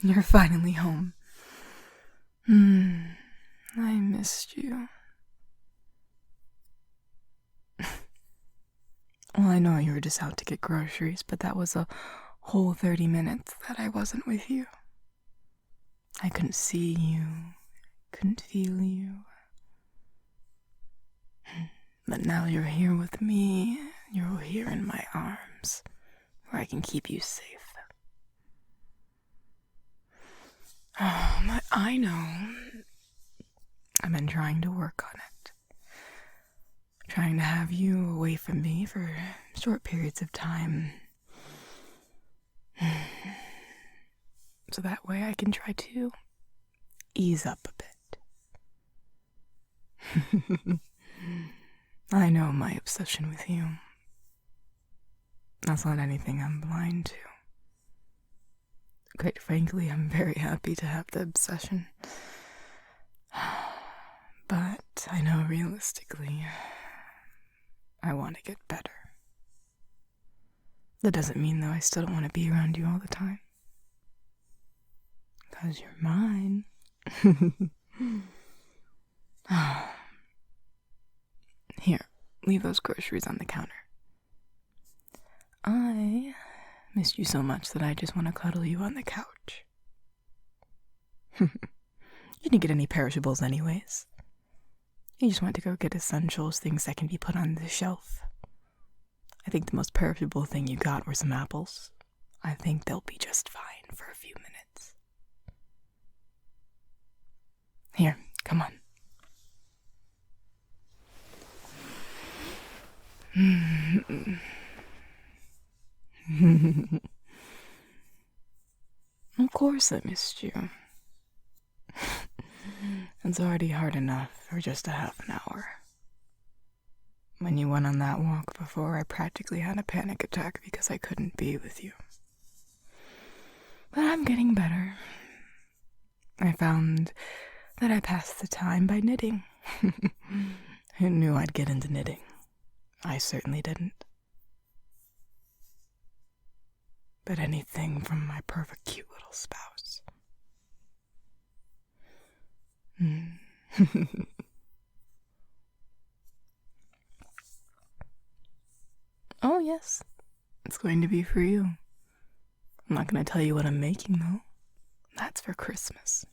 You're finally home. I missed you. Well, I know you were just out to get groceries, but that was a whole 30 minutes that I wasn't with you. I couldn't see you, couldn't feel you. But now you're here with me, you're here in my arms, where I can keep you safe. Oh, but I know. I've been trying to work on it. Trying to have you away from me for short periods of time. So that way I can try to ease up a bit. I know my obsession with you. That's not anything I'm blind to. Quite frankly, I'm very happy to have the obsession. But I know realistically, I want to get better. That doesn't mean, though, I still don't want to be around you all the time. Because you're mine. Here, leave those groceries on the counter. I missed you so much that I just want to cuddle you on the couch. You didn't get any perishables anyways. You just went to go get essentials, things that can be put on the shelf. I think the most perishable thing you got were some apples. I think they'll be just fine for a few minutes. Here, come on. Of course I missed you. It's already hard enough for just a half an hour. When you went on that walk before, I practically had a panic attack because I couldn't be with you. But I'm getting better. I found that I passed the time by knitting. Who knew I'd get into knitting? I certainly didn't. But anything from my perfect cute little spouse. Oh, yes. It's going to be for you. I'm not going to tell you what I'm making, though. That's for Christmas.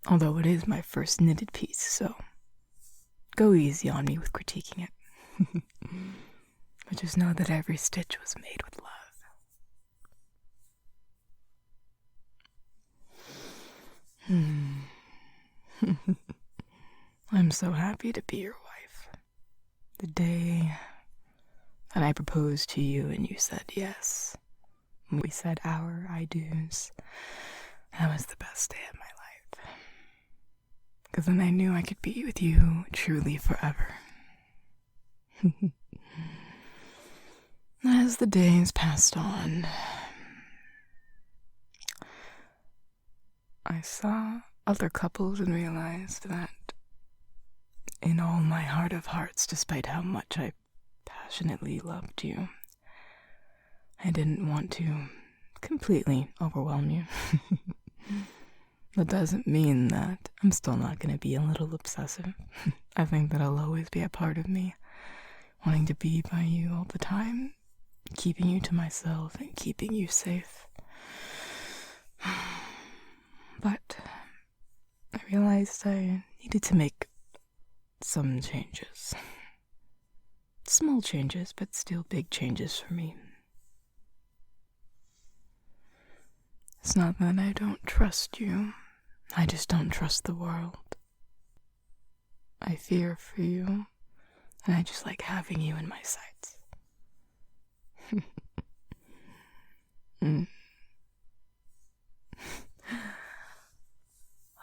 Although it is my first knitted piece, so go easy on me with critiquing it. But just know that every stitch was made with love. I'm so happy to be your wife. The day that I proposed to you and you said yes, we said our I do's, that was the best day of my life. Because then I knew I could be with you truly forever. As the days passed on, I saw other couples and realized that in all my heart of hearts, despite how much I passionately loved you, I didn't want to completely overwhelm you. That doesn't mean that I'm still not going to be a little obsessive. I think that'll always be a part of me, wanting to be by you all the time, keeping you to myself and keeping you safe. But I realized I needed to make some changes. Small changes, but still big changes for me. It's not that I don't trust you. I just don't trust the world. I fear for you, and I just like having you in my sights.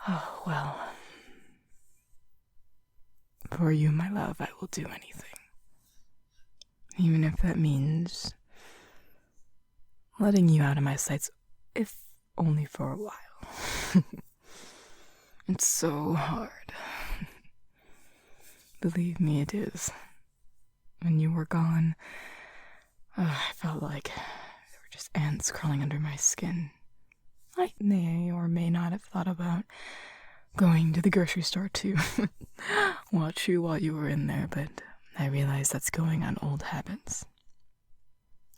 Oh, well. For you, my love, I will do anything. Even if that means letting you out of my sights, if only for a while. It's so hard. Believe me, it is. When you were gone, I felt like there just ants crawling under my skin. I may or may not have thought about going to the grocery store to watch you while you were in there, but I realize that's going on old habits.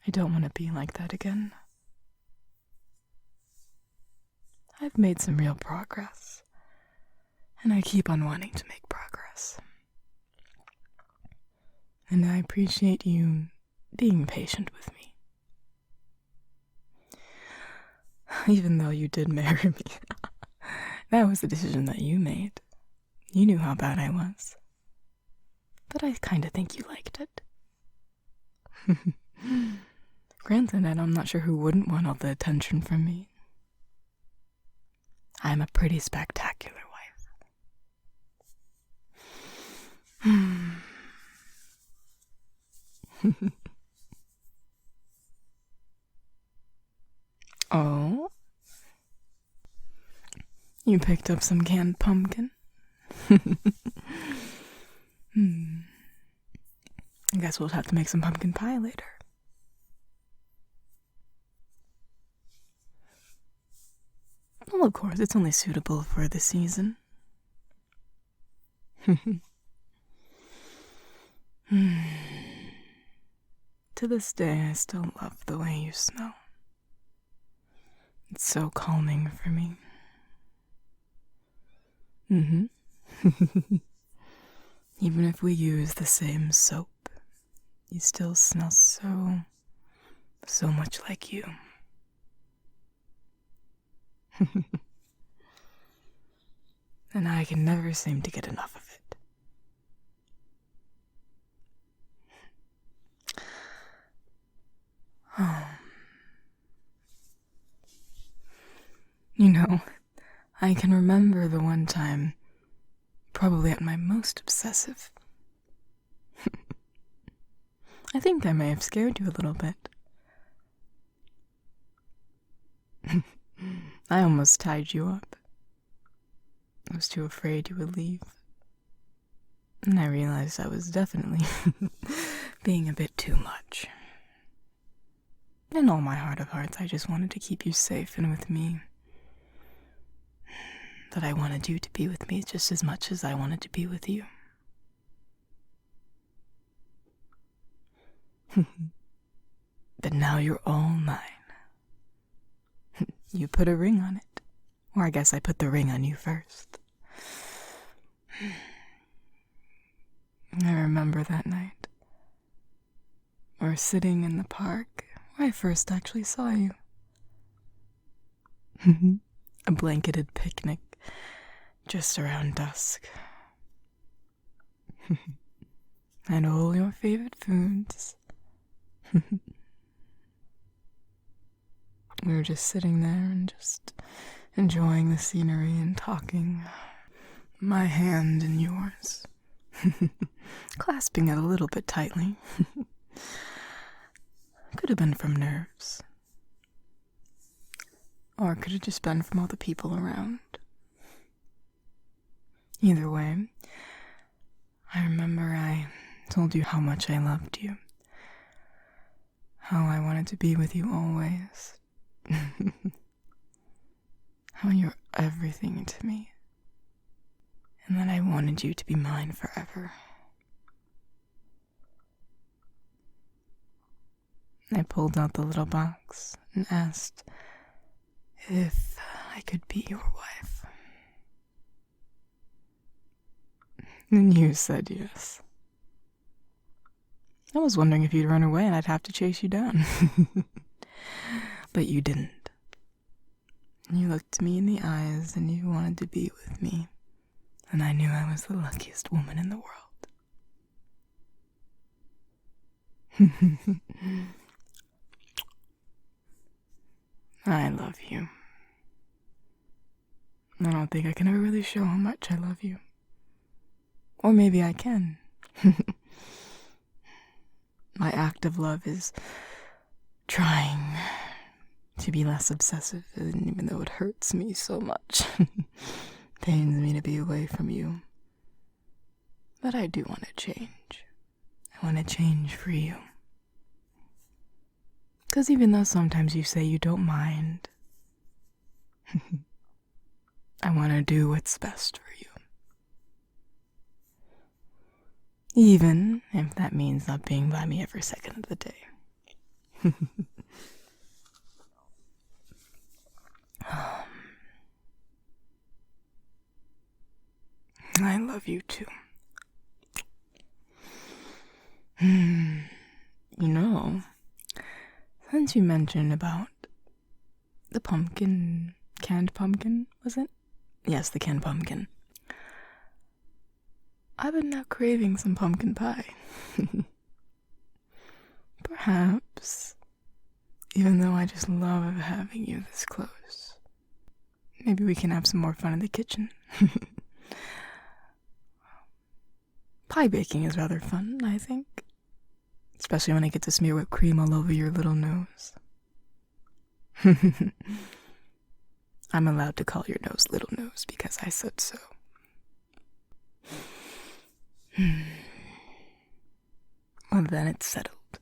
I don't want to be like that again. I've made some real progress, and I keep on wanting to make progress. And I appreciate you being patient with me. Even though you did marry me. That was a decision that you made. You knew how bad I was. But I kinda think you liked it. Granted, I'm not sure who wouldn't want all the attention from me. I'm a pretty spectacular wife. Oh? You picked up some canned pumpkin? I guess we'll have to make some pumpkin pie later. Well, of course, it's only suitable for the season. To this day, I still love the way you smell. It's so calming for me. Even if we use the same soap, you still smell so much like you. And I can never seem to get enough of it. Oh. You know, I can remember the one time, probably at my most obsessive. I think I may have scared you a little bit. I almost tied you up. I was too afraid you would leave. And I realized I was definitely being a bit too much. In all my heart of hearts, I just wanted to keep you safe and with me. That I wanted you to be with me just as much as I wanted to be with you. But now you're all mine. You put a ring on it. Or I guess I put the ring on you first. I remember that night. We were sitting in the park where I first actually saw you. A blanketed picnic just around dusk. And all your favorite foods. We were just sitting there and just enjoying the scenery and talking. My hand in yours. Clasping it a little bit tightly. Could have been from nerves. Or it could have just been from all the people around. Either way, I remember I told you how much I loved you. How I wanted to be with you always. How you're everything to me. And that I wanted you to be mine forever. I pulled out the little box and asked if I could be your wife. And you said yes. I was wondering if you'd run away and I'd have to chase you down. But you didn't. You looked me in the eyes and you wanted to be with me. And I knew I was the luckiest woman in the world. I love you. I don't think I can ever really show how much I love you. Or maybe I can. My act of love is trying to be less obsessive, and even though it hurts me so much, pains me to be away from you. But I do want to change. I want to change for you. 'Cause even though sometimes you say you don't mind, I want to do what's best for you. Even if that means not being by me every second of the day. I love you too. You know, since you mentioned about the pumpkin, canned pumpkin, was it? Yes, the canned pumpkin. I've been now craving some pumpkin pie. Perhaps, even though I just love having you this close, maybe we can have some more fun in the kitchen. Pie baking is rather fun, I think. Especially when I get to smear whipped cream all over your little nose. I'm allowed to call your nose little nose because I said so. Well, then it's settled.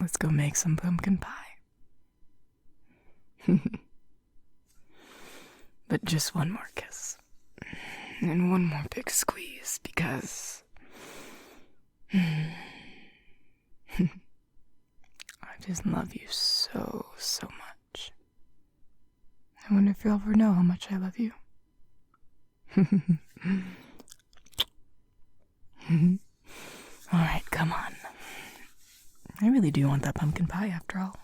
Let's go make some pumpkin pie. But just one more kiss. And one more big squeeze because I just love you so, so much. I wonder if you'll ever know how much I love you. Alright, come on. I really do want that pumpkin pie after all.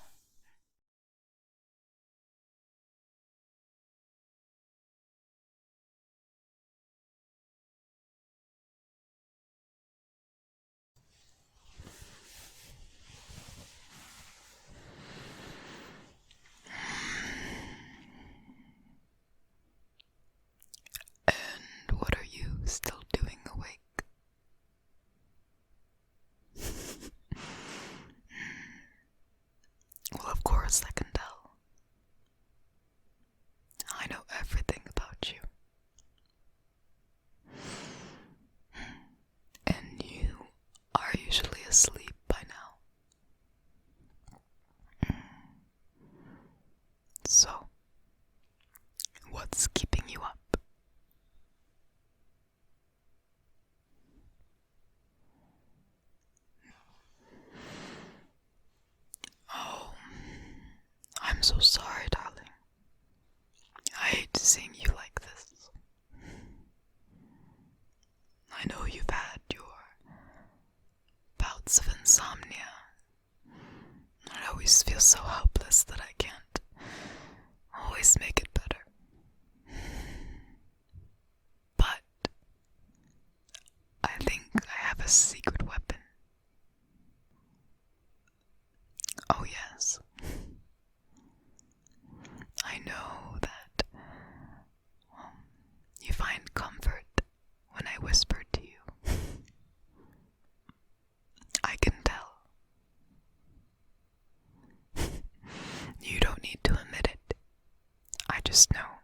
And what are you still doing awake? Well, of course I can tell. I know everything about you. And you are usually asleep by now. So, what's keeping you up? Oh, I'm so sorry, darling. I hate seeing you like this. I know you've had your bouts of insomnia. I always feel so helpless that I can't always make it better. But I think I have a secret weapon. Oh yes. I know that you find comfort when I whisper to you. I can tell. You don't need to admit it. I just know.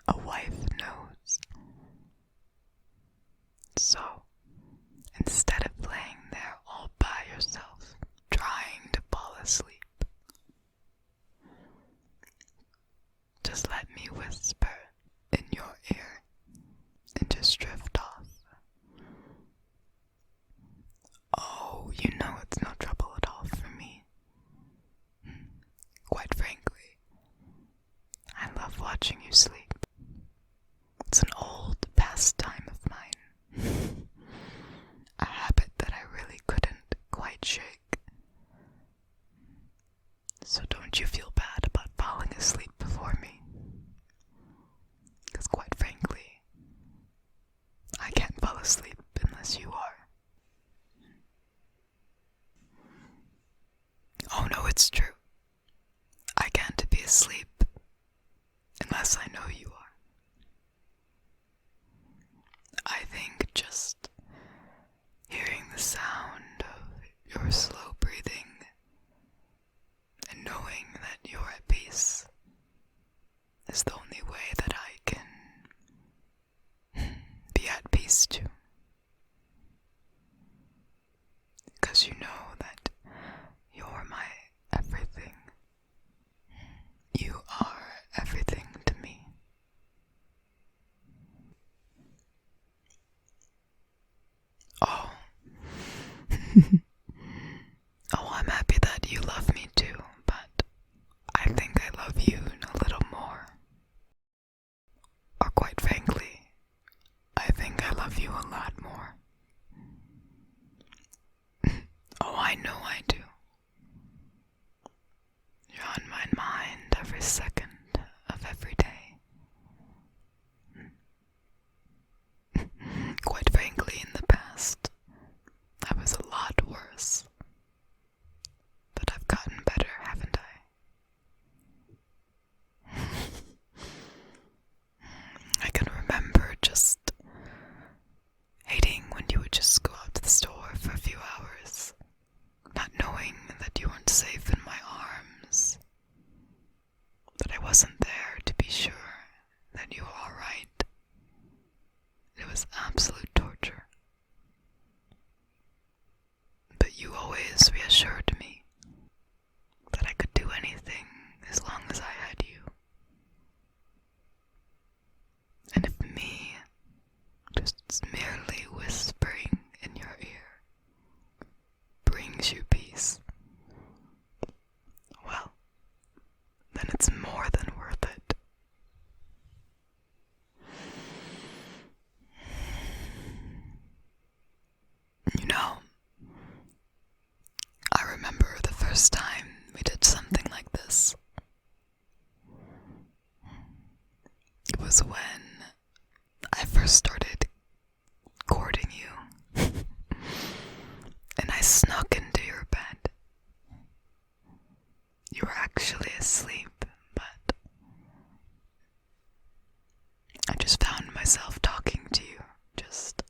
A wife knows. So, instead of laying there all by yourself, trying to fall asleep, just let me whisper in your ear and just drift off. Oh, you know it's no trouble at all for me. Quite frankly, I love watching you sleep. It's an old pastime of mine. A habit that I really couldn't quite shake. So don't you feel bad about falling asleep before me. Because quite frankly, I can't fall asleep unless you are. Oh no, it's true. I can't be asleep unless I know you are. I think just hearing the sound of your slow breathing and knowing that you're at peace is the only way that I can be at peace too. Because you know Oh, I'm happy that you love me too, but I think I love you a little more. Or quite frankly, I think I love you a lot more. Oh, I know I do. You're on my mind every second of every day. Quite frankly, in the past, I was a lot worse. But I've gotten better, haven't I? I can remember just hating when you would just go out to the store for a few hours, not knowing that you weren't safe in my arms, that I wasn't there to be sure that you were alright. It was absolute torture. But you always reassured me that I could do anything as long as I had you. And if me just merely whispering in your ear brings you peace, well, then it's more than worth it. You know, I remember the first time we did something like this. It was when I first started courting you, and I snuck into your bed. You were actually asleep, but I just found myself talking to you, just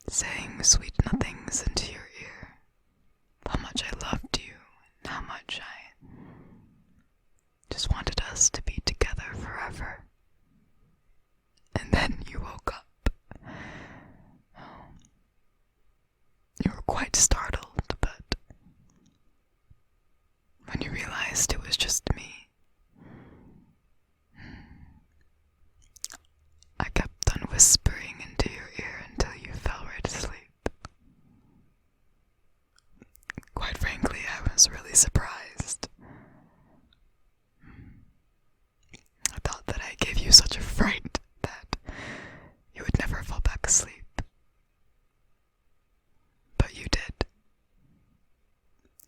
saying sweet nothings into your ear, how much I loved you, and how much I just wanted us to be together forever. And then you woke up. You were quite startled, but when you realized it was just me, I kept on whispering into your ear until you fell right asleep. Quite frankly, I was really surprised. I thought that I gave you such a fright that you would never fall back asleep. But you did.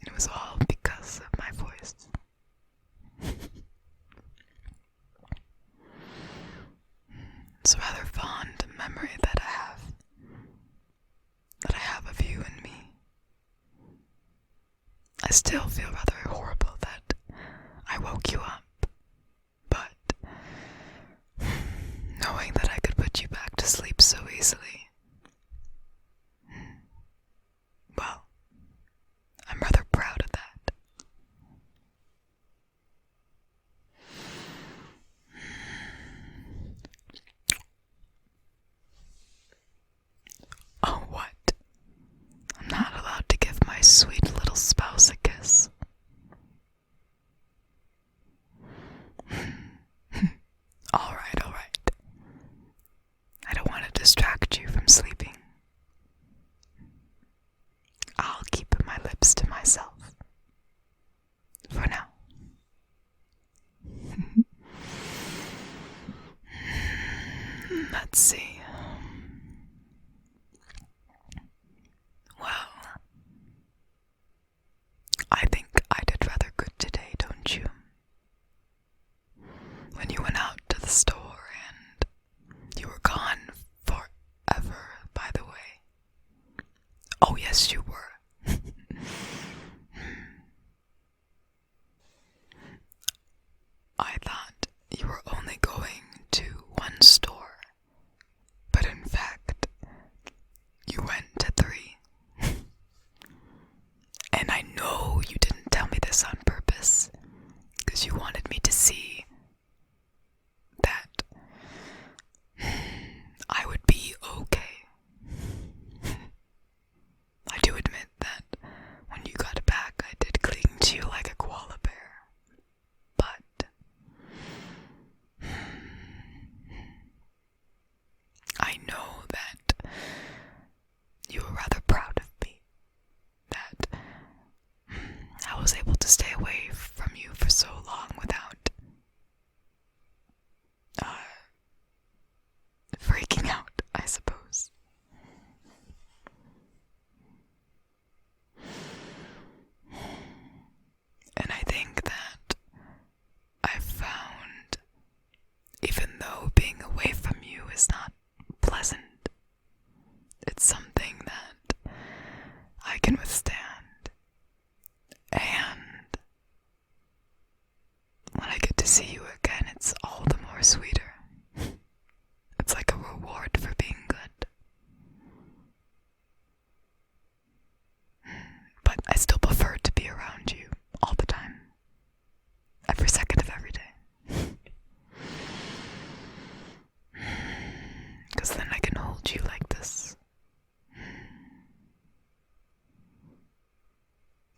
It was all because of my voice. It's a rather fond memory that I have of you and me. I still feel rather horrible that I woke you up, but knowing that I could put you back to sleep so easily, well, I'm rather proud of that. Oh, what? I'm not allowed to give my sweet little spouse a kiss. Alright. I don't want to distract you from sleeping. I'll keep my lips to myself. For now. Let's see. Well, I think I did rather good today, don't you? When you went out to the store and you were gone forever, by the way. Oh, yes, you were. I thought you were only going to one store, every second of every day. Because then I can hold you like this.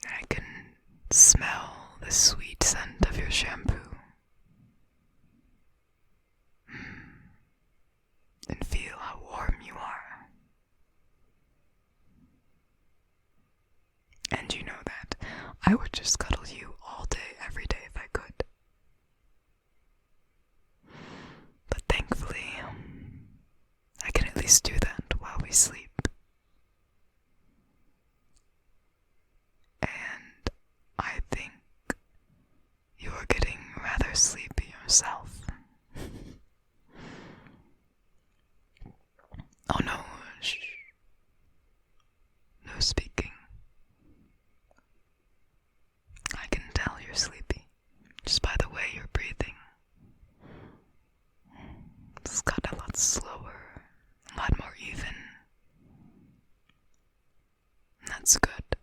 I can smell the sweet scent of your shampoo. And feel how warm you are. And you know that I would just cuddle you all day, every day if I could. But thankfully, I can at least do that while we sleep. And I think you're getting rather sleepy yourself. Oh no, shh. No speaking. I can tell you're sleepy, just by the way you're breathing. It's gotten a lot slower, a lot more even. That's good.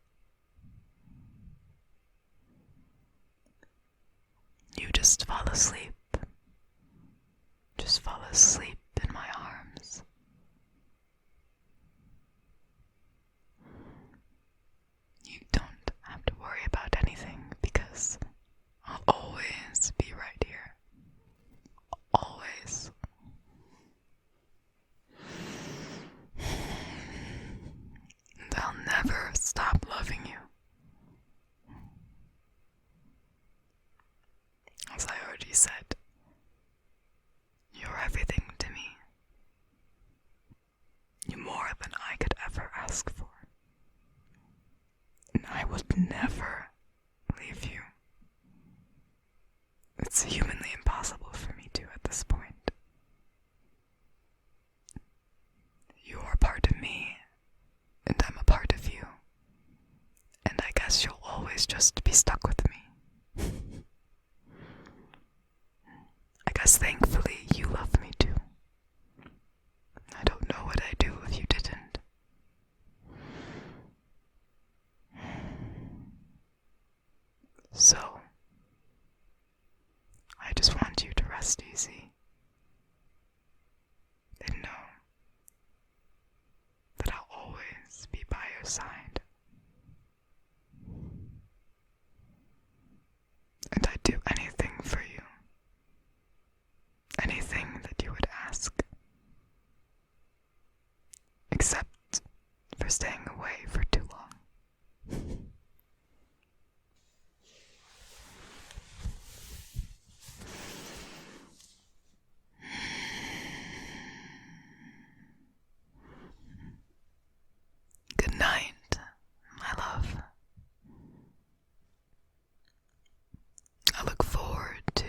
You just fall asleep. Just fall asleep in my arms. You don't have to worry about anything because I'll always be right here. Always. And I'll never stop loving you. As I already said, you're everything to me. You're more than I could ever ask for. And I would never leave you. It's humanly impossible for me to at this point. You're a part of me, and I'm a part of you. And I guess you'll always just be stuck with me. I guess thankfully you love me too. I don't know what I'd do if you didn't. So, I just want you to rest easy and know that I'll always be by your side. And I'd do anything for you. Anything that you would ask. Except for staying away for too long. Good night, my love. I look forward to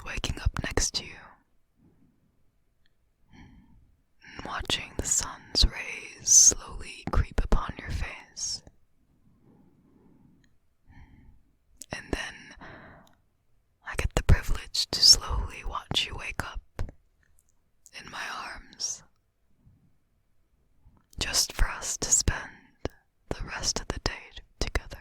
waking up next to you and watching the sun's rays slowly creep upon your face. And then I get the privilege to slowly watch you wake up in my arms, just for us to spend the rest of the day together.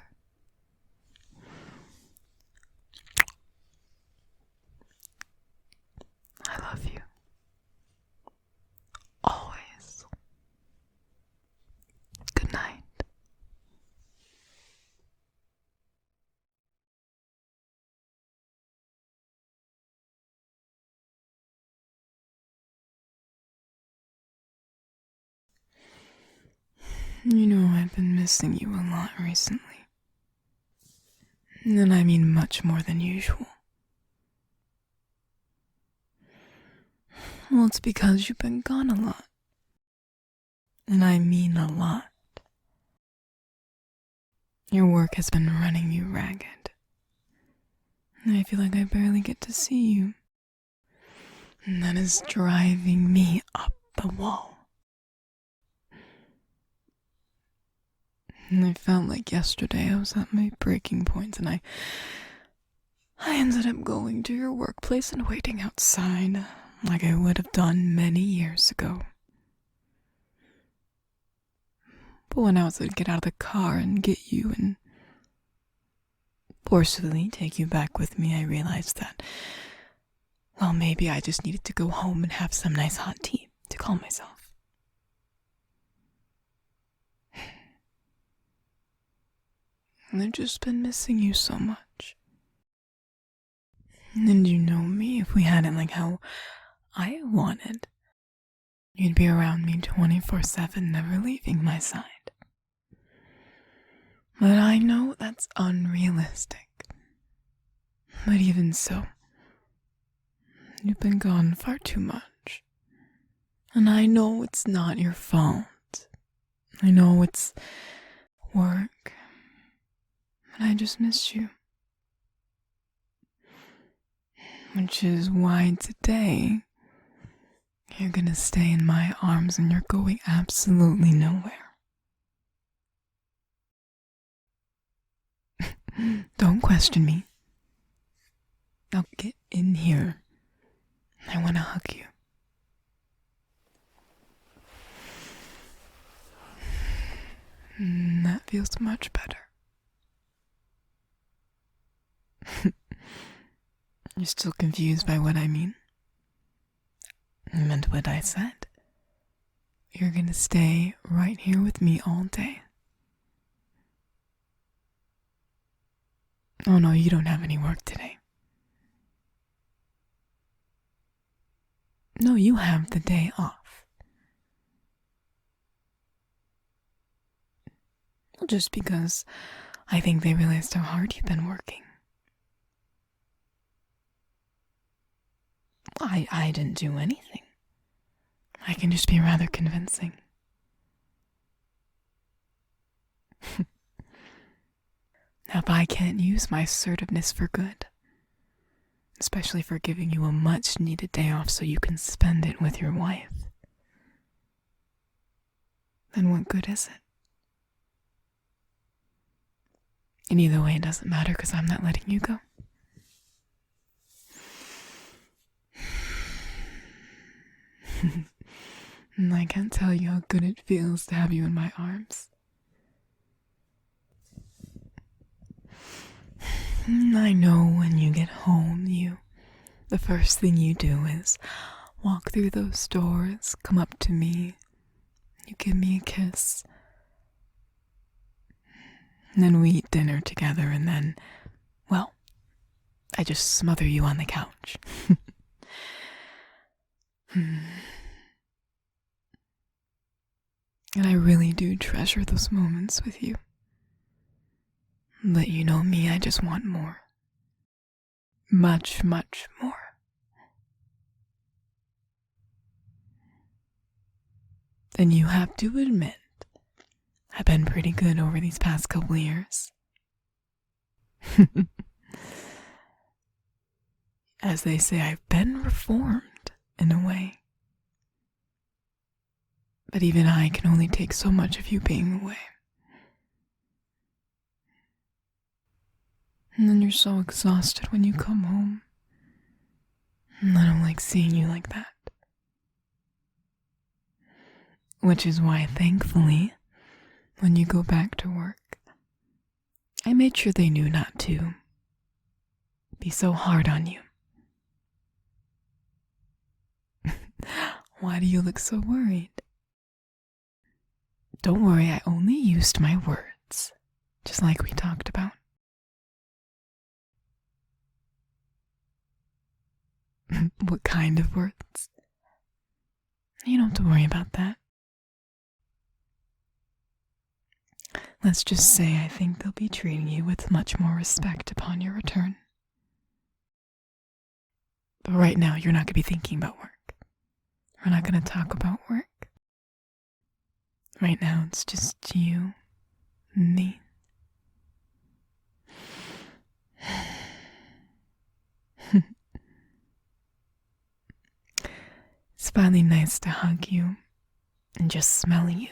I love you. Always. Good night. You know, I've been missing you a lot recently. And I mean much more than usual. Well, it's because you've been gone a lot. And I mean a lot. Your work has been running you ragged. And I feel like I barely get to see you. And that is driving me up the wall. And I felt like yesterday I was at my breaking point, and I ended up going to your workplace and waiting outside, like I would have done many years ago. But when I was to get out of the car and get you, and forcefully take you back with me, I realized that, well, maybe I just needed to go home and have some nice hot tea to calm myself. And I've just been missing you so much. And you know me, if we had it like how I wanted, you'd be around me 24/7, never leaving my side. But I know that's unrealistic. But even so, you've been gone far too much. And I know it's not your fault. I know it's work. But I just miss you. Which is why today, you're gonna stay in my arms and you're going absolutely nowhere. Don't question me. Now get in here. I want to hug you. That feels much better. You're still confused by what I mean? I meant what I said. You're gonna stay right here with me all day. Oh no, you don't have any work today. No, you have the day off. Well, just because I think they realized how hard you've been working. I didn't do anything. I can just be rather convincing. Now, if I can't use my assertiveness for good, especially for giving you a much-needed day off so you can spend it with your wife, then what good is it? And either way, it doesn't matter because I'm not letting you go. And I can't tell you how good it feels to have you in my arms. I know when you get home, the first thing you do is walk through those doors, come up to me, you give me a kiss, and then we eat dinner together, and then, well, I just smother you on the couch. And I really do treasure those moments with you. But you know me, I just want more. Much, much more. And you have to admit, I've been pretty good over these past couple of years. As they say, I've been reformed in a way. But even I can only take so much of you being away. And then you're so exhausted when you come home. And I don't like seeing you like that. Which is why, thankfully, when you go back to work, I made sure they knew not to be so hard on you. Why do you look so worried? Don't worry, I only used my words, just like we talked about. What kind of words? You don't have to worry about that. Let's just say I think they'll be treating you with much more respect upon your return. But right now, you're not going to be thinking about work. We're not going to talk about work. Right now, it's just you and me. It's finally nice to hug you and just smell you.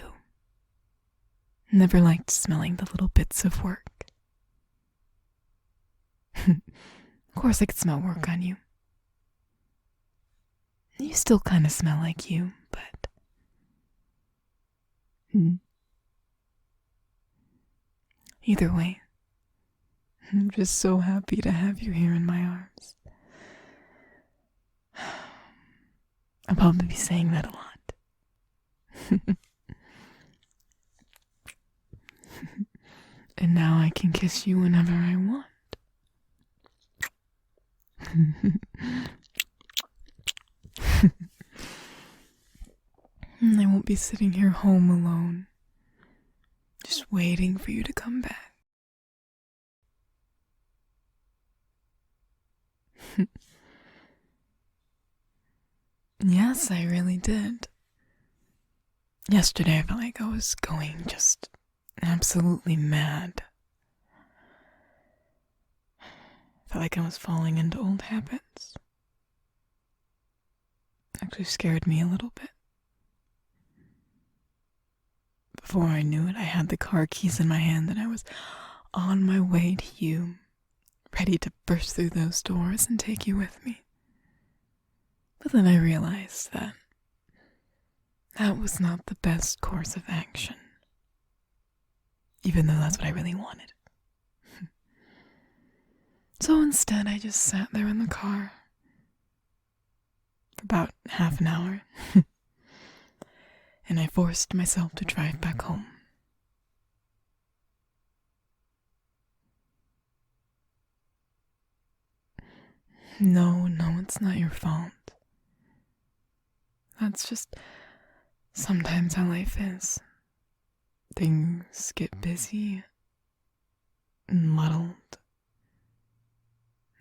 Never liked smelling the little bits of work. Of course I could smell work on you. You still kind of smell like you, but... Either way, I'm just so happy to have you here in my arms. I'll probably be saying that a lot. And now I can kiss you whenever I want. And I won't be sitting here home alone, just waiting for you to come back. Yes, I really did. Yesterday I felt like I was going just absolutely mad. Felt like I was falling into old habits. Actually scared me a little bit. Before I knew it, I had the car keys in my hand and I was on my way to you, ready to burst through those doors and take you with me. But then I realized that that was not the best course of action, even though that's what I really wanted. So instead, I just sat there in the car for about half an hour, and I forced myself to drive back home. No, it's not your fault. That's just sometimes how life is. Things get busy and muddled.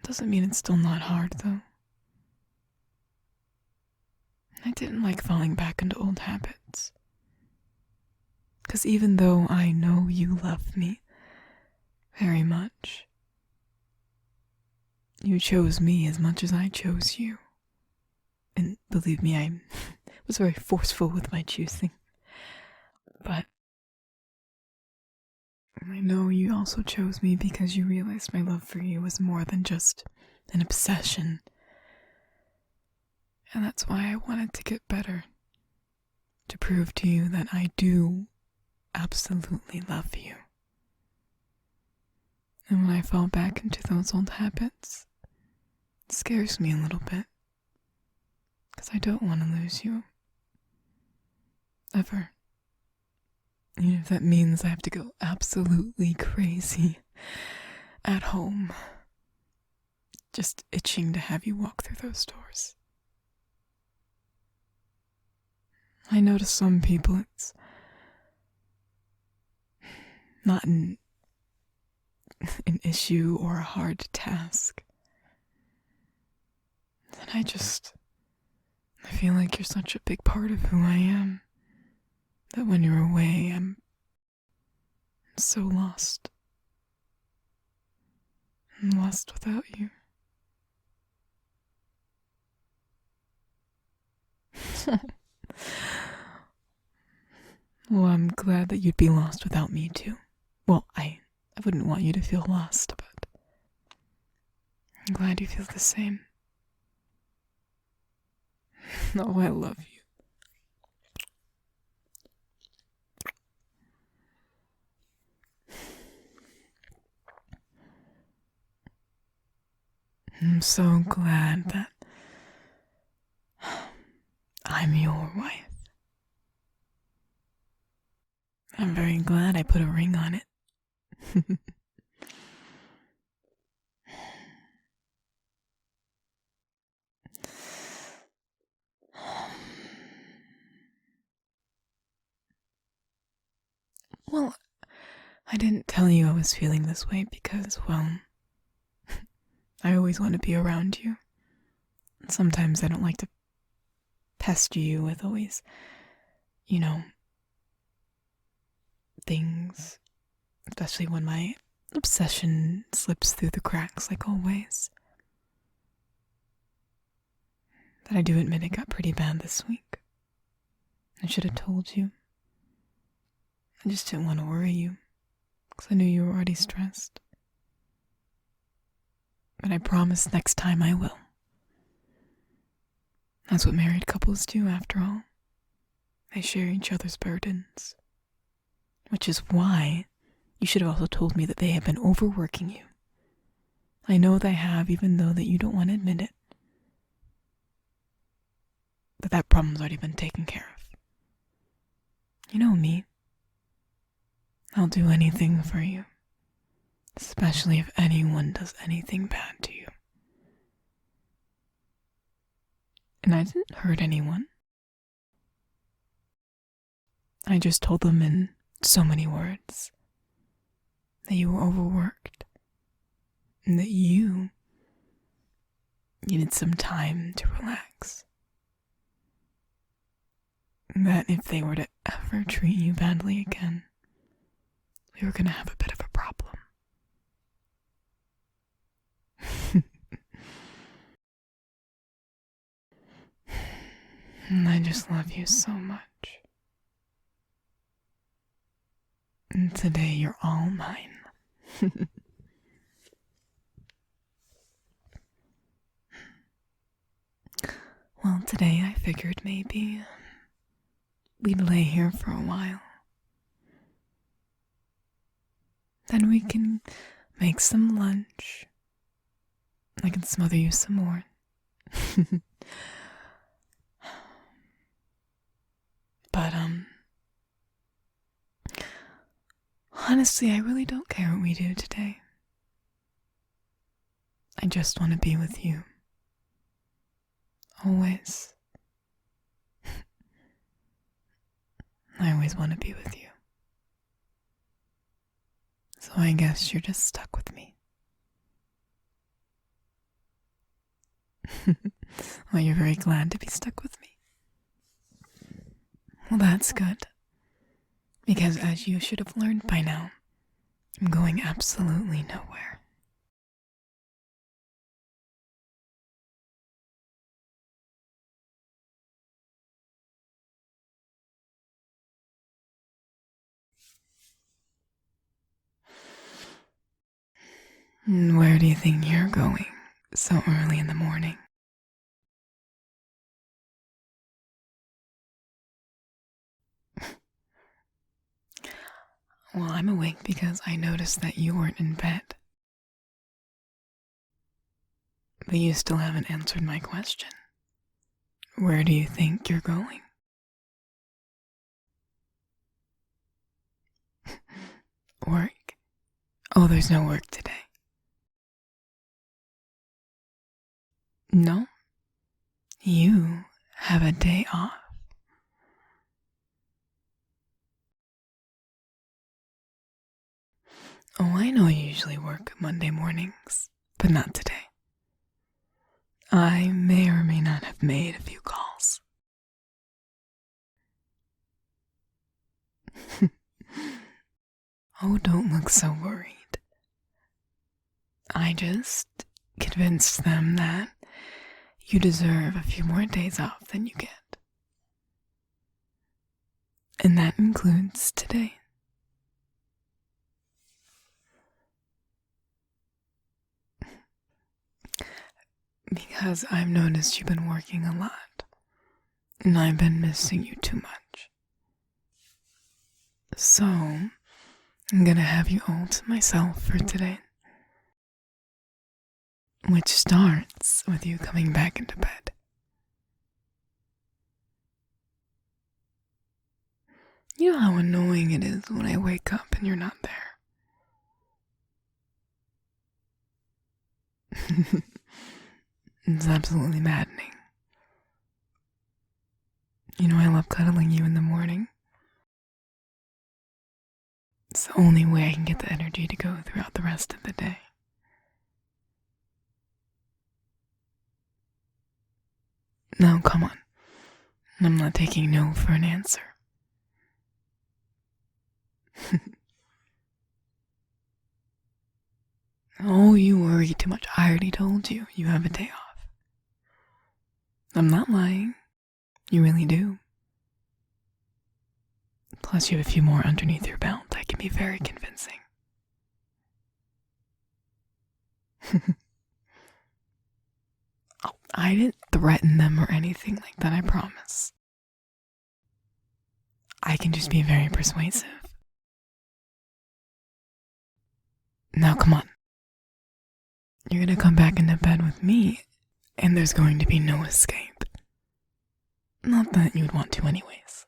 Doesn't mean it's still not hard, though. I didn't like falling back into old habits. Because even though I know you love me very much, you chose me as much as I chose you. And believe me, I was very forceful with my choosing. But I know you also chose me because you realized my love for you was more than just an obsession. And that's why I wanted to get better. To prove to you that I do absolutely love you. And when I fall back into those old habits, it scares me a little bit. Because I don't want to lose you. Ever. Even if that means I have to go absolutely crazy at home. Just itching to have you walk through those doors. I know to some people it's not an issue or a hard task. And I feel like you're such a big part of who I am, that when you're away, I'm so lost. I'm lost without you. Well, I'm glad that you'd be lost without me, too. Well, I wouldn't want you to feel lost, but I'm glad you feel the same. Oh, I love you. I'm so glad that I'm your wife. I'm very glad I put a ring on it. Well, I didn't tell you I was feeling this way because, well, I always want to be around you. Sometimes I don't like to pester you with always, things, especially when my obsession slips through the cracks like always. But I do admit it got pretty bad this week. I should have told you. I just didn't want to worry you, because I knew you were already stressed. But I promise next time I will. That's what married couples do, after all. They share each other's burdens. Which is why you should have also told me that they have been overworking you I know they have, even though that you don't want to admit it. But that problem's already been taken care of. You know me. I'll do anything for you. Especially if anyone does anything bad to you. And I didn't hurt anyone. I just told them in so many words that you were overworked and that you needed some time to relax. And that if they were to ever treat you badly again, we were going to have a bit of a problem. And I just love you so much. And today you're all mine. Well, today I figured maybe we'd lay here for a while. Then we can make some lunch. I can smother you some more. But, honestly, I really don't care what we do today. I just want to be with you. Always. I always want to be with you. So I guess you're just stuck with me. Well, you're very glad to be stuck with me. Well, that's good. Because as you should have learned by now, I'm going absolutely nowhere. Where do you think you're going so early in the morning? Well, I'm awake because I noticed that you weren't in bed. But you still haven't answered my question. Where do you think you're going? Work? Oh, there's no work today. No? You have a day off. Oh, I know you usually work Monday mornings, but not today. I may or may not have made a few calls. Oh, don't look so worried. I just convinced them that you deserve a few more days off than you get. And that includes today. Because I've noticed you've been working a lot, and I've been missing you too much. So, I'm gonna have you all to myself for today. Which starts with you coming back into bed. You know how annoying it is when I wake up and you're not there? It's absolutely maddening. You know I love cuddling you in the morning. It's the only way I can get the energy to go throughout the rest of the day. No, come on. I'm not taking no for an answer. Oh, you worry too much. I already told you, you have a day off. I'm not lying. You really do. Plus, you have a few more underneath your belt. That can be very convincing. Oh, I didn't threaten them or anything like that, I promise. I can just be very persuasive. Now, come on. You're gonna come back into bed with me, and there's going to be no escape. Not that you'd want to anyways.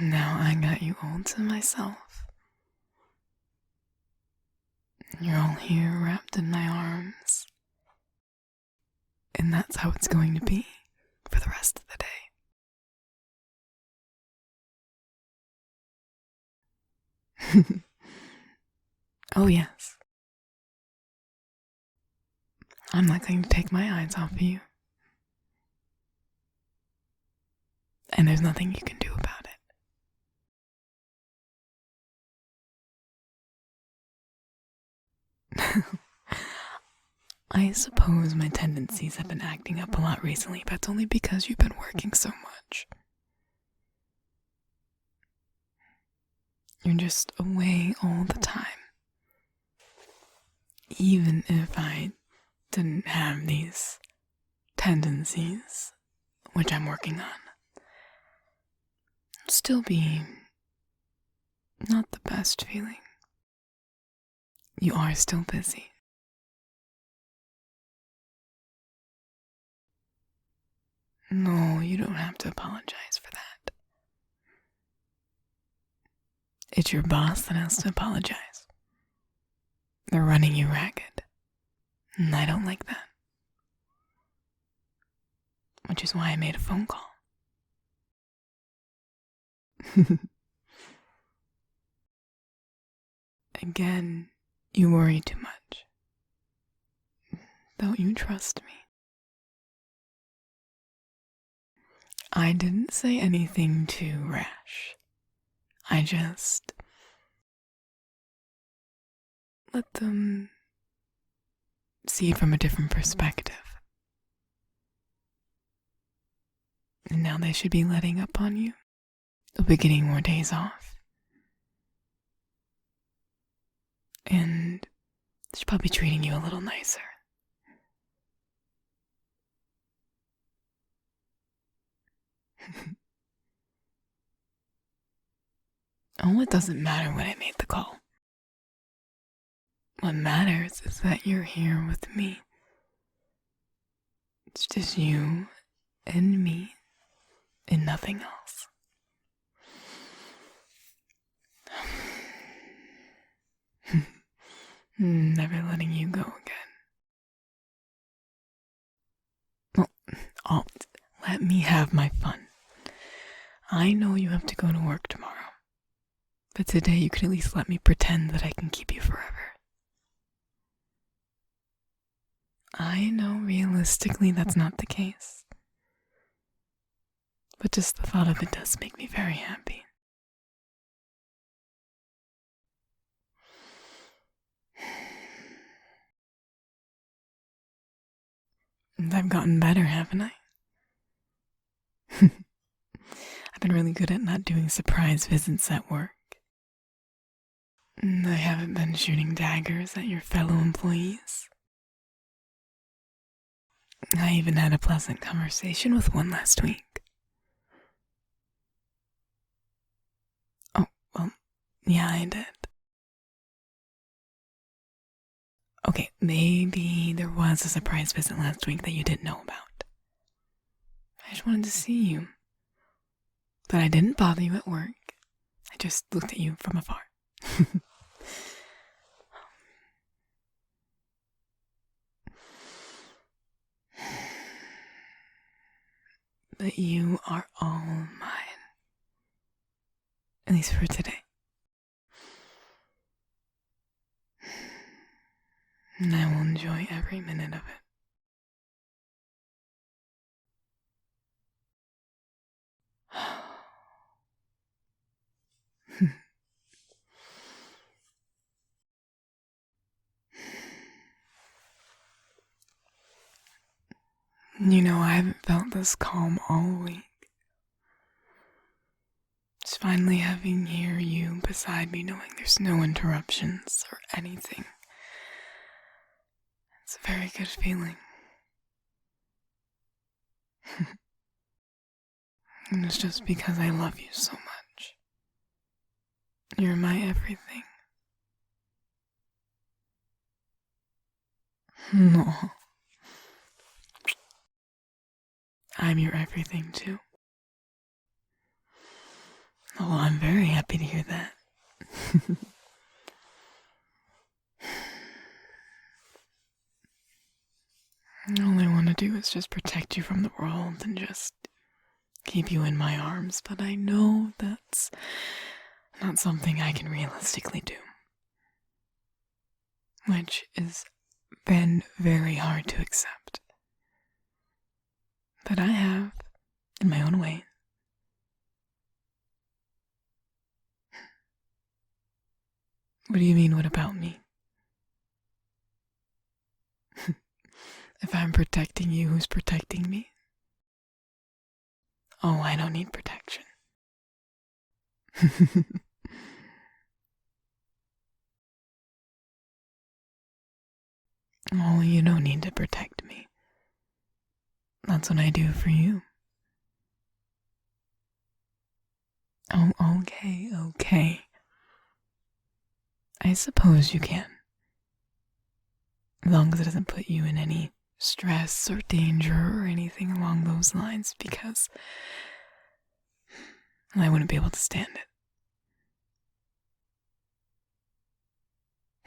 Now I got you all to myself. You're all here wrapped in my arms. And that's how it's going to be for the rest of the day. Oh yes. I'm not going to take my eyes off of you. And there's nothing you can do about it. I suppose my tendencies have been acting up a lot recently, but it's only because you've been working so much. You're just away all the time. Even if I didn't have these tendencies, which I'm working on, it'd still be not the best feeling. You are still busy. No, you don't have to apologize for that. It's your boss that has to apologize. They're running you ragged. And I don't like that. Which is why I made a phone call. Again, you worry too much. Don't you trust me? I didn't say anything too rash. I just let them see it from a different perspective. And now they should be letting up on you. They'll be getting more days off. And they should probably be treating you a little nicer. Oh, it doesn't matter when I made the call. What matters is that you're here with me. It's just you and me and nothing else. Never letting you go again. Well, let me have my fun. I know you have to go to work tomorrow. But today you can at least let me pretend that I can keep you forever. I know realistically that's not the case. But just the thought of it does make me very happy. And I've gotten better, haven't I? I've been really good at not doing surprise visits at work. And I haven't been shooting daggers at your fellow employees. I even had a pleasant conversation with one last week. Oh, well, yeah, I did. Okay, maybe there was a surprise visit last week that you didn't know about. I just wanted to see you. But I didn't bother you at work. I just looked at you from afar. But you are all mine. At least for today. And I will enjoy every minute of it. You know, I haven't felt this calm all week. It's Just finally having you beside me, knowing there's no interruptions or anything. It's a very good feeling. And it's just because I love you so much. You're my everything. No. I'm your everything too. Oh, I'm very happy to hear that. All I want to do is just protect you from the world and just keep you in my arms, but I know that's not something I can realistically do. Which has been very hard to accept. But I have, in my own way. What do you mean, what about me? If I'm protecting you, who's protecting me? Oh, I don't need protection. Oh, you don't need to protect me. That's what I do for you. Oh, okay. I suppose you can. As long as it doesn't put you in any stress or danger or anything along those lines, because I wouldn't be able to stand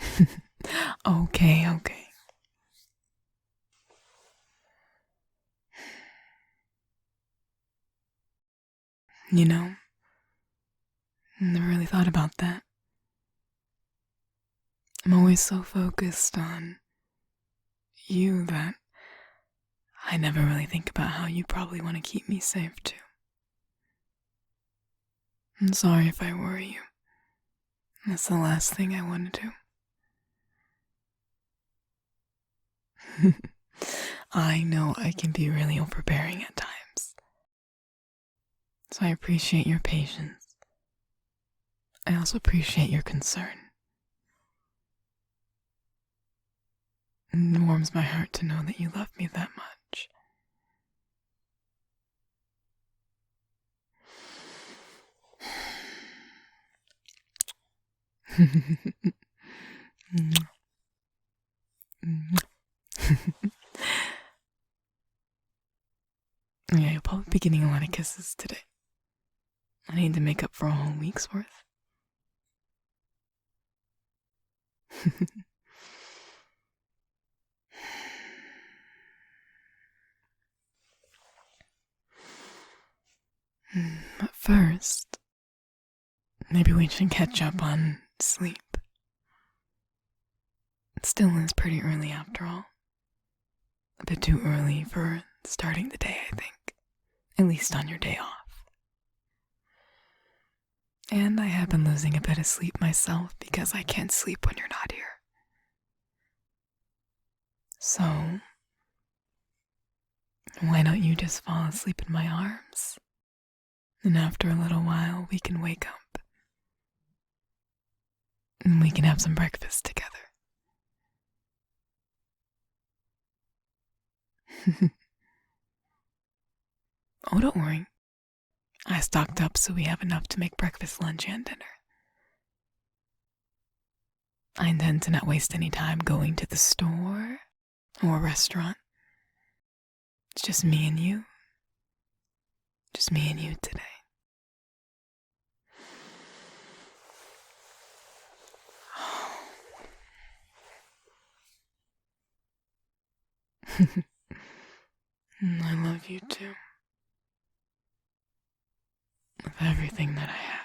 it. Okay. You know, I never really thought about that. I'm always so focused on you that I never really think about how you probably want to keep me safe too. I'm sorry if I worry you. That's the last thing I want to do. I know I can be really overbearing at times. So I appreciate your patience. I also appreciate your concern. It warms my heart to know that you love me that much. Yeah, you'll probably be getting a lot of kisses today. I need to make up for a whole week's worth. But first, maybe we should catch up on sleep. It still is pretty early after all. A bit too early for starting the day, I think. At least on your day off. And I have been losing a bit of sleep myself because I can't sleep when you're not here. So, why don't you just fall asleep in my arms? And after a little while, we can wake up. And we can have some breakfast together. Oh, don't worry. I stocked up so we have enough to make breakfast, lunch, and dinner. I intend to not waste any time going to the store or a restaurant. It's just me and you. Just me and you today. I love you too. With everything that I have.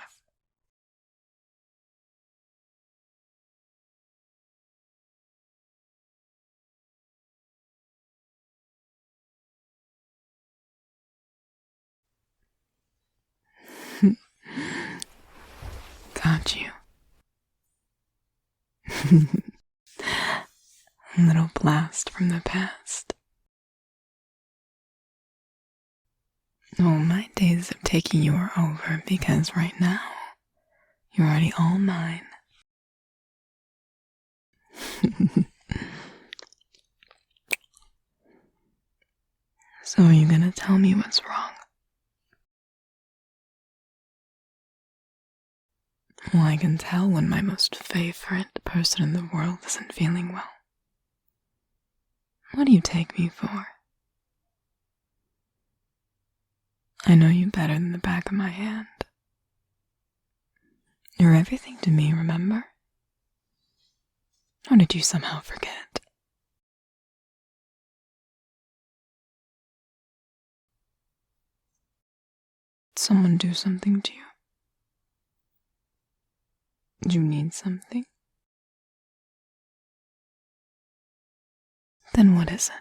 Got you. A little blast from the past. Oh, my days of taking you are over because right now, you're already all mine. So are you gonna tell me what's wrong? Well, I can tell when my most favorite person in the world isn't feeling well. What do you take me for? I know you better than the back of my hand. You're everything to me, remember? Or did you somehow forget? Did someone do something to you? Do you need something? Then what is it?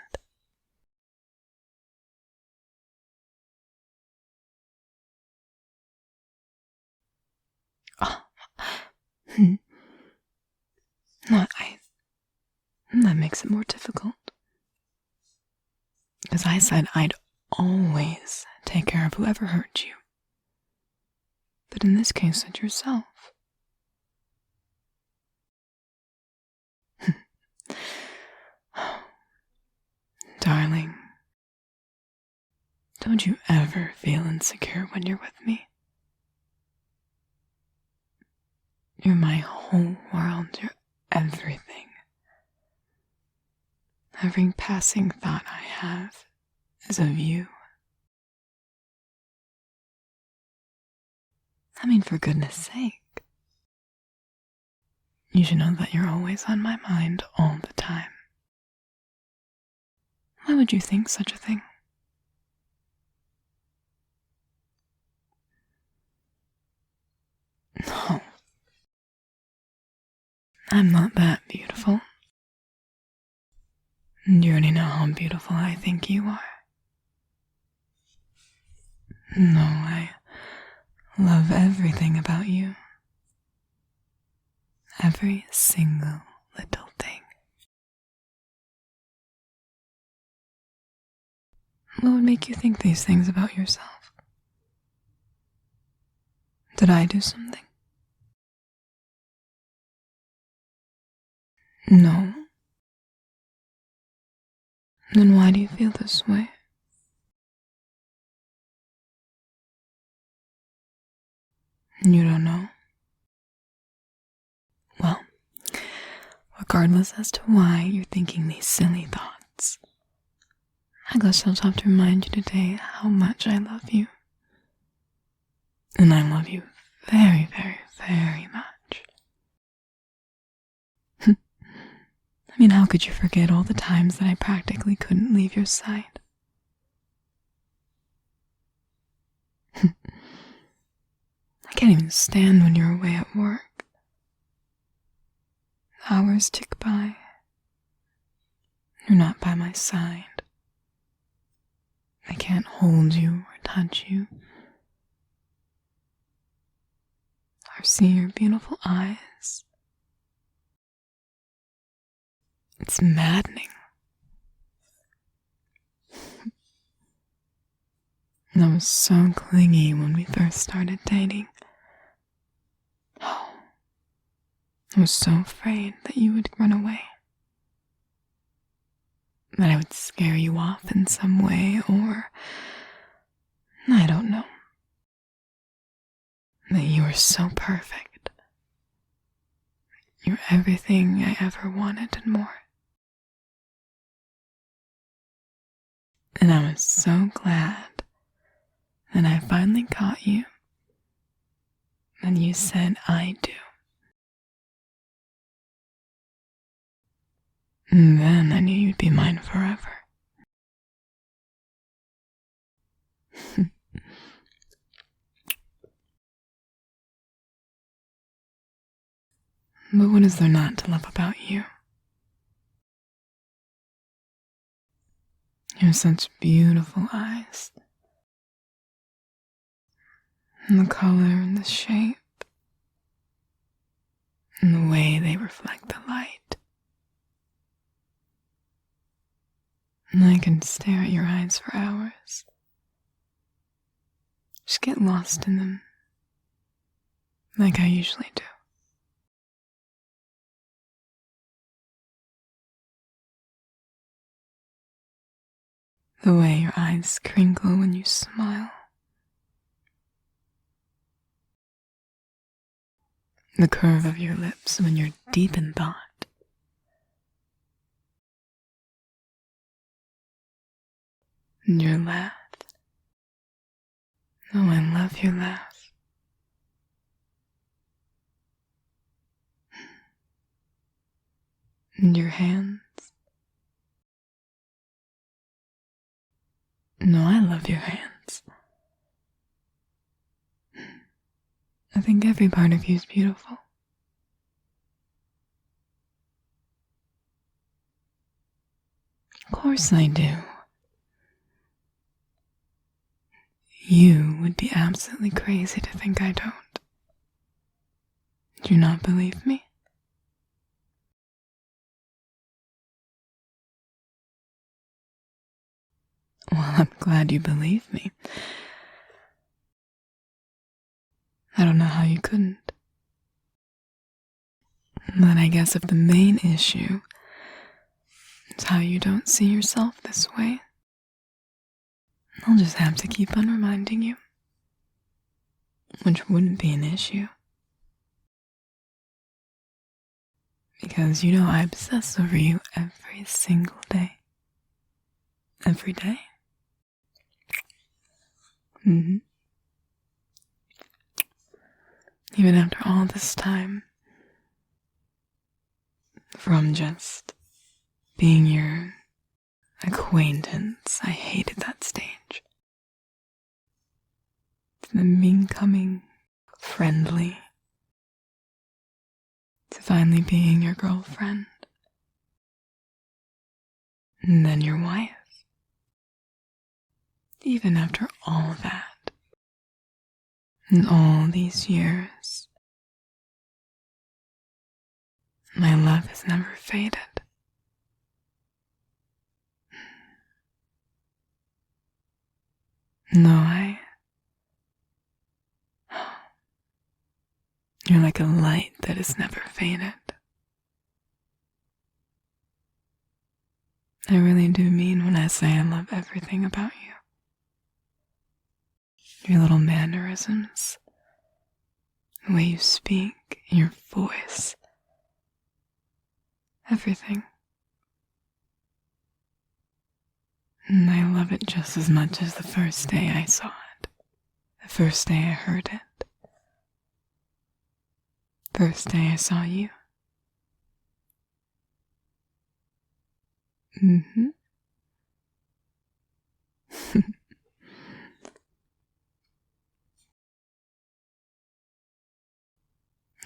Oh, that makes it more difficult. Because I said I'd always take care of whoever hurt you. But in this case, it's yourself. Darling, don't you ever feel insecure when you're with me? You're my whole world, you're everything. Every passing thought I have is of you. I mean, for goodness sake. You should know that you're always on my mind all the time. Why would you think such a thing? No. I'm not that beautiful. And you already know how beautiful I think you are. No, I love everything about you. Every single little thing. What would make you think these things about yourself? Did I do something? No. Then why do you feel this way? You don't know? Well, regardless as to why you're thinking these silly thoughts, I guess I'll have to remind you today how much I love you. And I love you very, very, very much. I mean, how could you forget all the times that I practically couldn't leave your side? I can't even stand when you're away at work. Hours tick by. You're not by my side. I can't hold you or touch you. Or see your beautiful eyes. It's maddening. I was so clingy when we first started dating. Oh, I was so afraid that you would run away. That I would scare you off in some way, or I don't know. That you were so perfect. You're everything I ever wanted and more. And I was so glad that I finally caught you. And you said, I do. And then I knew you'd be mine forever. But what is there not to love about you? You have such beautiful eyes. And the color and the shape. And the way they reflect the light. And I can stare at your eyes for hours. Just get lost in them, like I usually do. The way your eyes crinkle when you smile. The curve of your lips when you're deep in thought. And your laugh. Oh, I love your laugh. And your hands. No, I love your hands. I think every part of you is beautiful. Of course I do. You would be absolutely crazy to think I don't. Do you not believe me? Well, I'm glad you believe me. I don't know how you couldn't. But I guess if the main issue is how you don't see yourself this way, I'll just have to keep on reminding you. Which wouldn't be an issue. Because you know I obsess over you every single day. Every day. Even after all this time. From just being your acquaintance, I hated that stage. To then becoming friendly. To finally being your girlfriend. And then your wife. Even after all that. And all these years. My love has never faded. No, You're like a light that has never faded. I really do mean when I say I love everything about you. Your little mannerisms, the way you speak, your voice, everything. And I love it just as much as the first day I saw it, the first day I heard it, first day I saw you.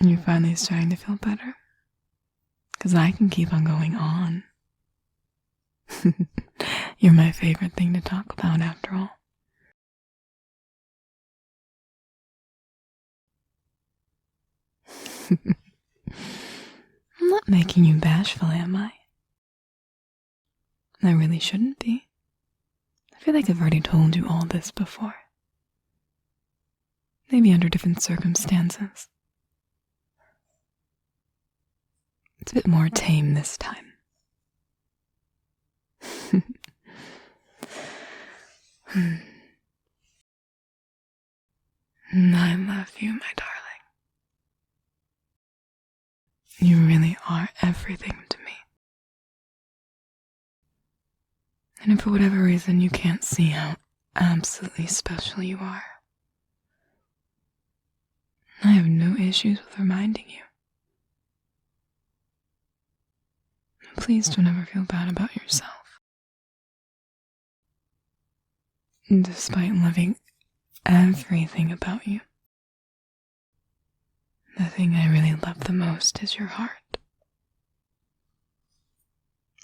You're finally starting to feel better? Because I can keep on going on. You're my favorite thing to talk about after all. I'm not making you bashful, am I? I really shouldn't be. I feel like I've already told you all this before. Maybe under different circumstances. It's a bit more tame this time. I love you, my darling. You really are everything to me. And if for whatever reason you can't see how absolutely special you are, I have no issues with reminding you. Please don't ever feel bad about yourself. Despite loving everything about you, the thing I really love the most is your heart.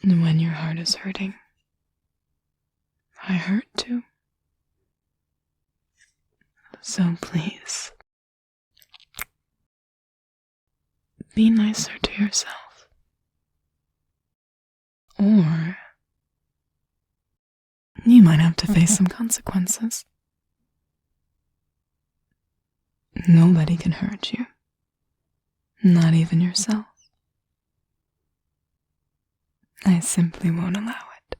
And when your heart is hurting, I hurt too. So please, be nicer to yourself. Or you might have to face some consequences. Nobody can hurt you. Not even yourself. I simply won't allow it.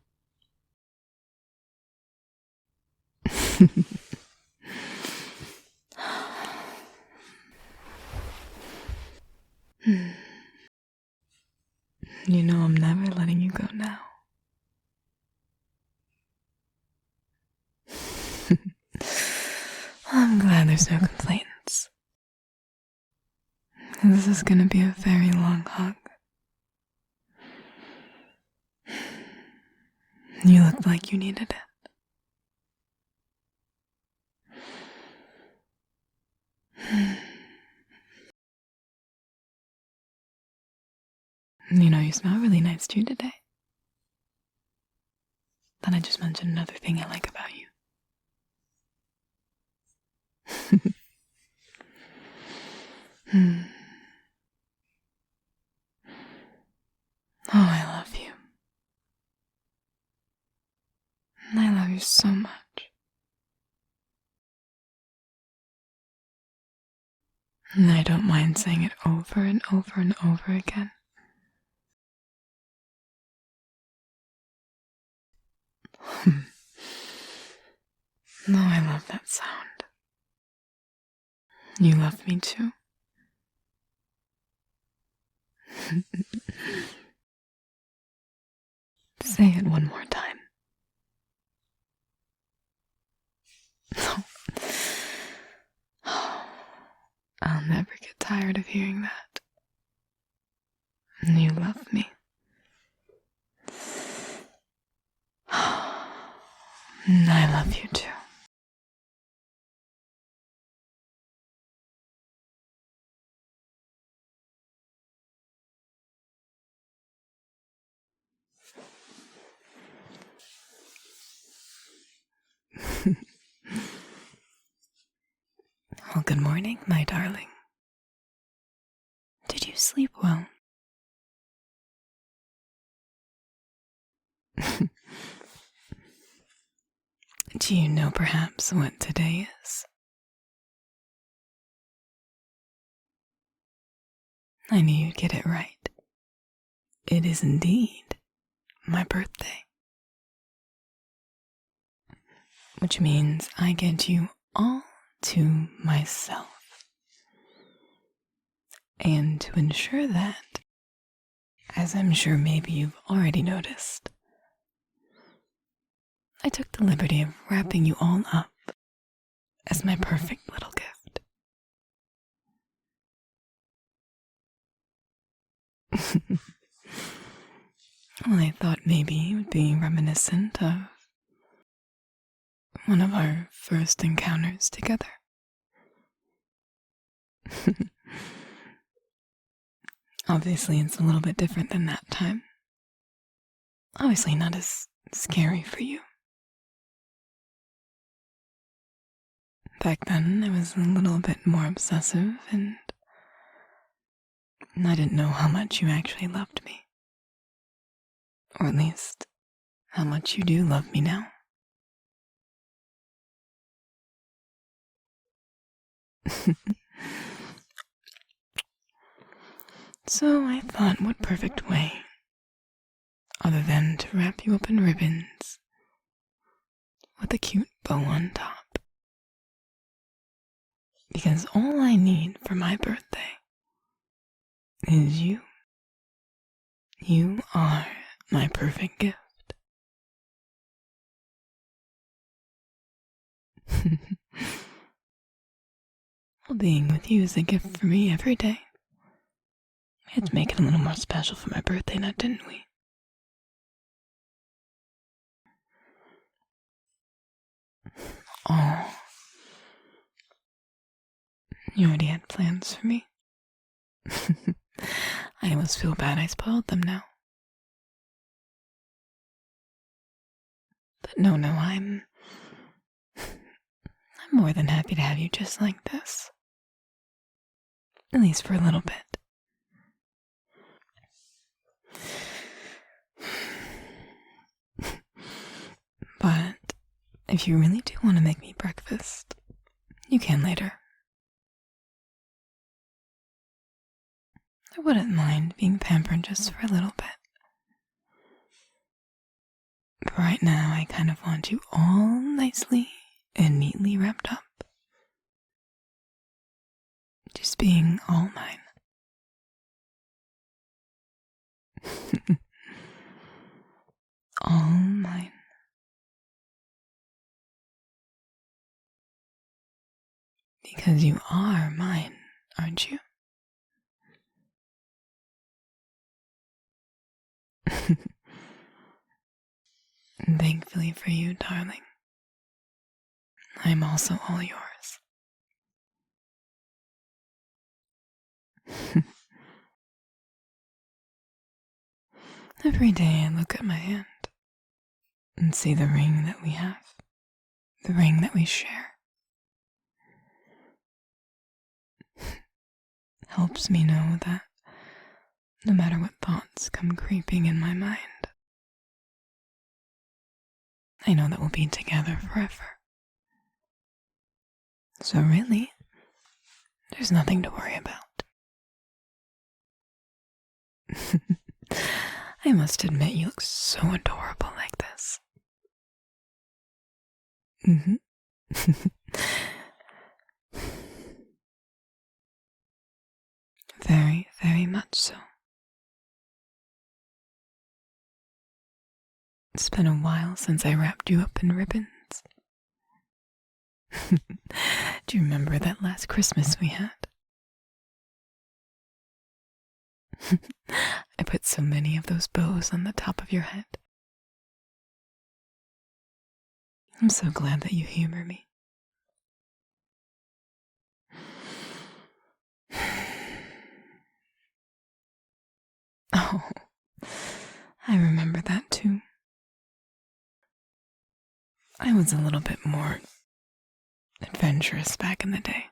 You know I'm never letting you go now. I'm glad there's no complaints. This is gonna be a very long hug. You looked like you needed it. You know, you smell really nice too today. Thought I'd just mention another thing I like about you. Oh, I love you. I love you so much. And I don't mind saying it over and over and over again. No, I love that sound. You love me too. Say it one more time. I'll never get tired of hearing that. You love me. And I love you too. Well, good morning, my darling. Did you sleep well? Do you know perhaps what today is? I knew you'd get it right. It is indeed my birthday. Which means I get you all to myself. And to ensure that, as I'm sure maybe you've already noticed, I took the liberty of wrapping you all up as my perfect little gift. Well, I thought maybe it would be reminiscent of one of our first encounters together. Obviously, it's a little bit different than that time. Obviously not as scary for you. Back then, I was a little bit more obsessive, and I didn't know how much you actually loved me. Or at least, how much you do love me now. So I thought, what perfect way, other than to wrap you up in ribbons with a cute bow on top. Because all I need for my birthday is you. You are my perfect gift. Well, being with you is a gift for me every day. We had to make it a little more special for my birthday, now didn't we? Oh, you already had plans for me? I almost feel bad I spoiled them now. But no, I'm more than happy to have you just like this. At least for a little bit. But if you really do want to make me breakfast, you can later. I wouldn't mind being pampered just for a little bit. But right now, I kind of want you all nicely and neatly wrapped up. Just being all mine. All mine. Because you are mine, aren't you? And thankfully for you, darling, I'm also all yours. Every day I look at my hand and see the ring that we have, the ring that we share. Helps me know that no matter what thoughts come creeping in my mind, I know that we'll be together forever. So really, there's nothing to worry about. I must admit you look so adorable like this. Very, very much so. It's been a while since I wrapped you up in ribbons. Do you remember that last Christmas we had? I put so many of those bows on the top of your head. I'm so glad that you humor me. Oh, I remember that too. I was a little bit more adventurous back in the day.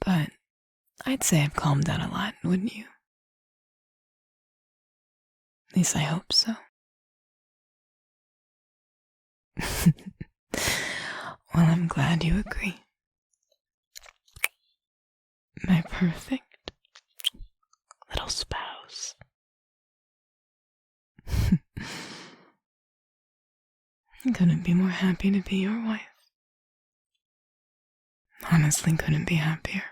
But I'd say I've calmed down a lot, wouldn't you? At least I hope so. Well, I'm glad you agree. My perfect little spouse. I couldn't be more happy to be your wife. Honestly, couldn't be happier.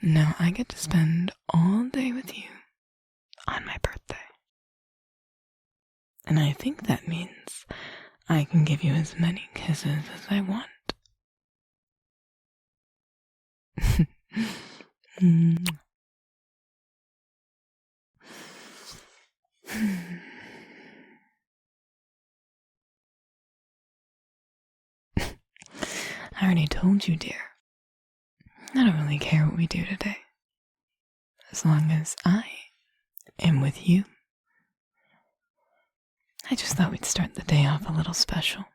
Now I get to spend all day with you on my birthday. And I think that means I can give you as many kisses as I want. I already told you, dear. I don't really care what we do today, as long as I am with you. I just thought we'd start the day off a little special.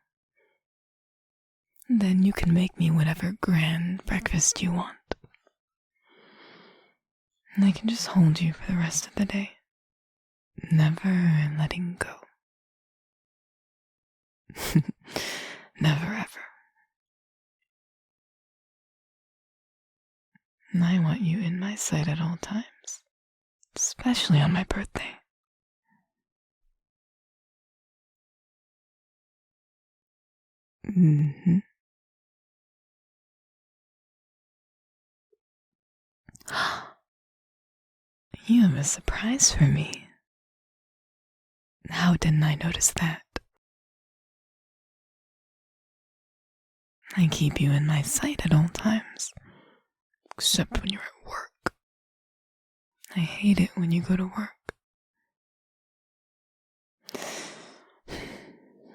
And then you can make me whatever grand breakfast you want. And I can just hold you for the rest of the day, never letting go. Never ever. And I want you in my sight at all times, especially on my birthday. You have a surprise for me. How didn't I notice that? I keep you in my sight at all times, except when you're at work. I hate it when you go to work.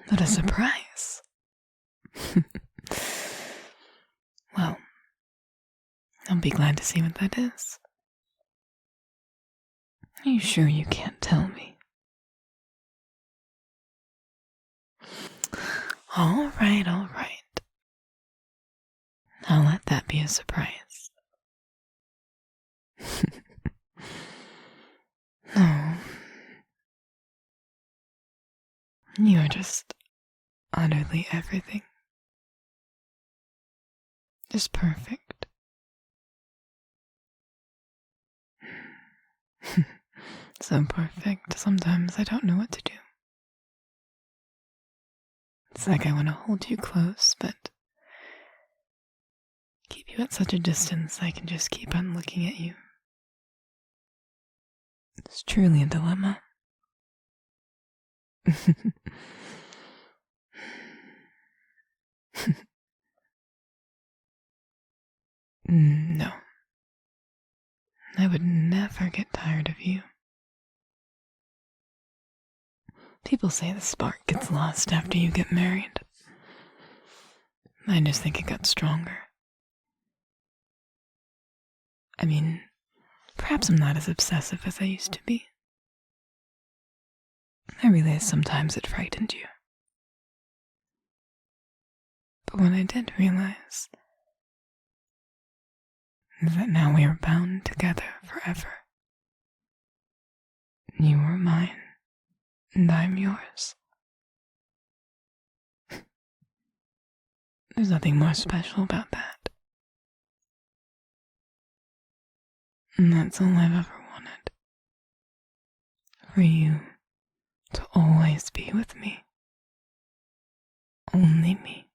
But a surprise. Well, I'll be glad to see what that is. Are you sure you can't tell me? All right, all right. I'll let that be a surprise. No. You are just utterly everything. Just perfect. So perfect, sometimes I don't know what to do. It's like I want to hold you close, but keep you at such a distance I can just keep on looking at you. It's truly a dilemma. No. I would never get tired of you. People say the spark gets lost after you get married. I just think it got stronger. I mean, perhaps I'm not as obsessive as I used to be. I realize sometimes it frightened you. But what I did realize is that now we are bound together forever. You are mine, and I'm yours. There's nothing more special about that. And that's all I've ever wanted. For you to always be with me. Only me.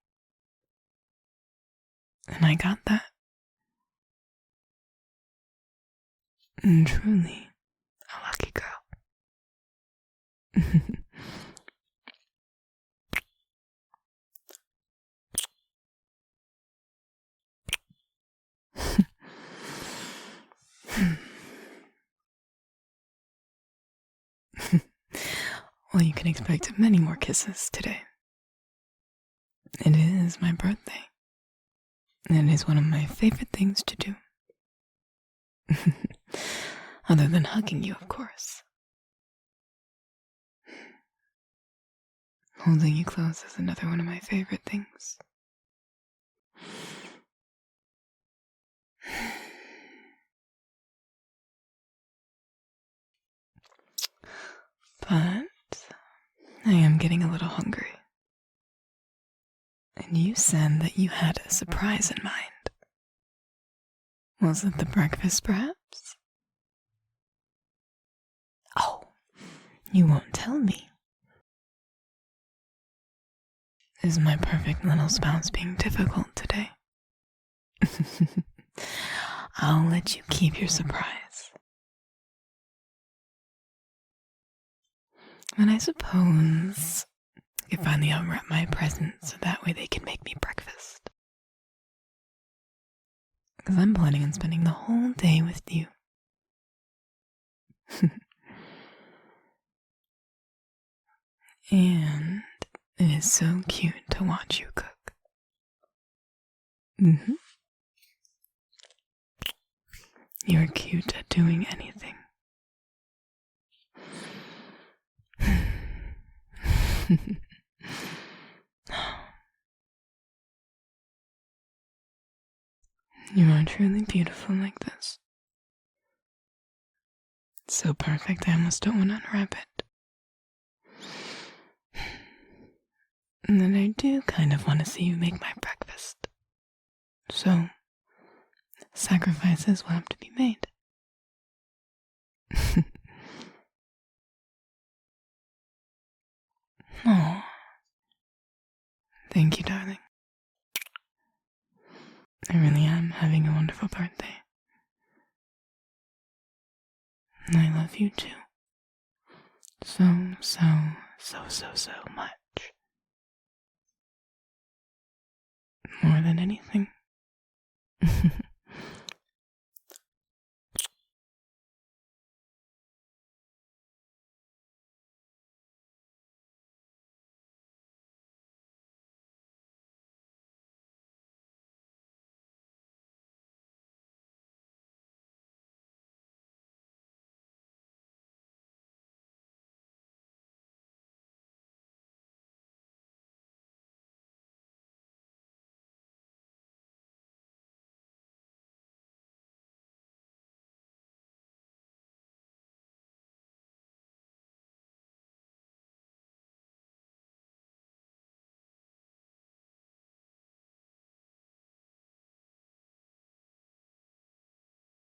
And I got that. And truly, a lucky girl. Well, you can expect many more kisses today. It is my birthday. And it is one of my favorite things to do. Other than hugging you, of course. Holding you close is another one of my favorite things. But I am getting a little hungry. And you said that you had a surprise in mind. Was it the breakfast, perhaps? Oh, you won't tell me. Is my perfect little spouse being difficult today? I'll let you keep your surprise. And I suppose I could finally unwrap my presents so that way they can make me breakfast. Because I'm planning on spending the whole day with you. And it is so cute to watch you cook. You're cute at doing anything. You are truly beautiful like this. It's so perfect I almost don't want to unwrap it. And then I do kind of want to see you make my breakfast. So, sacrifices will have to be made. Oh, thank you, darling. I really am having a wonderful birthday. And I love you too. So much. More than anything.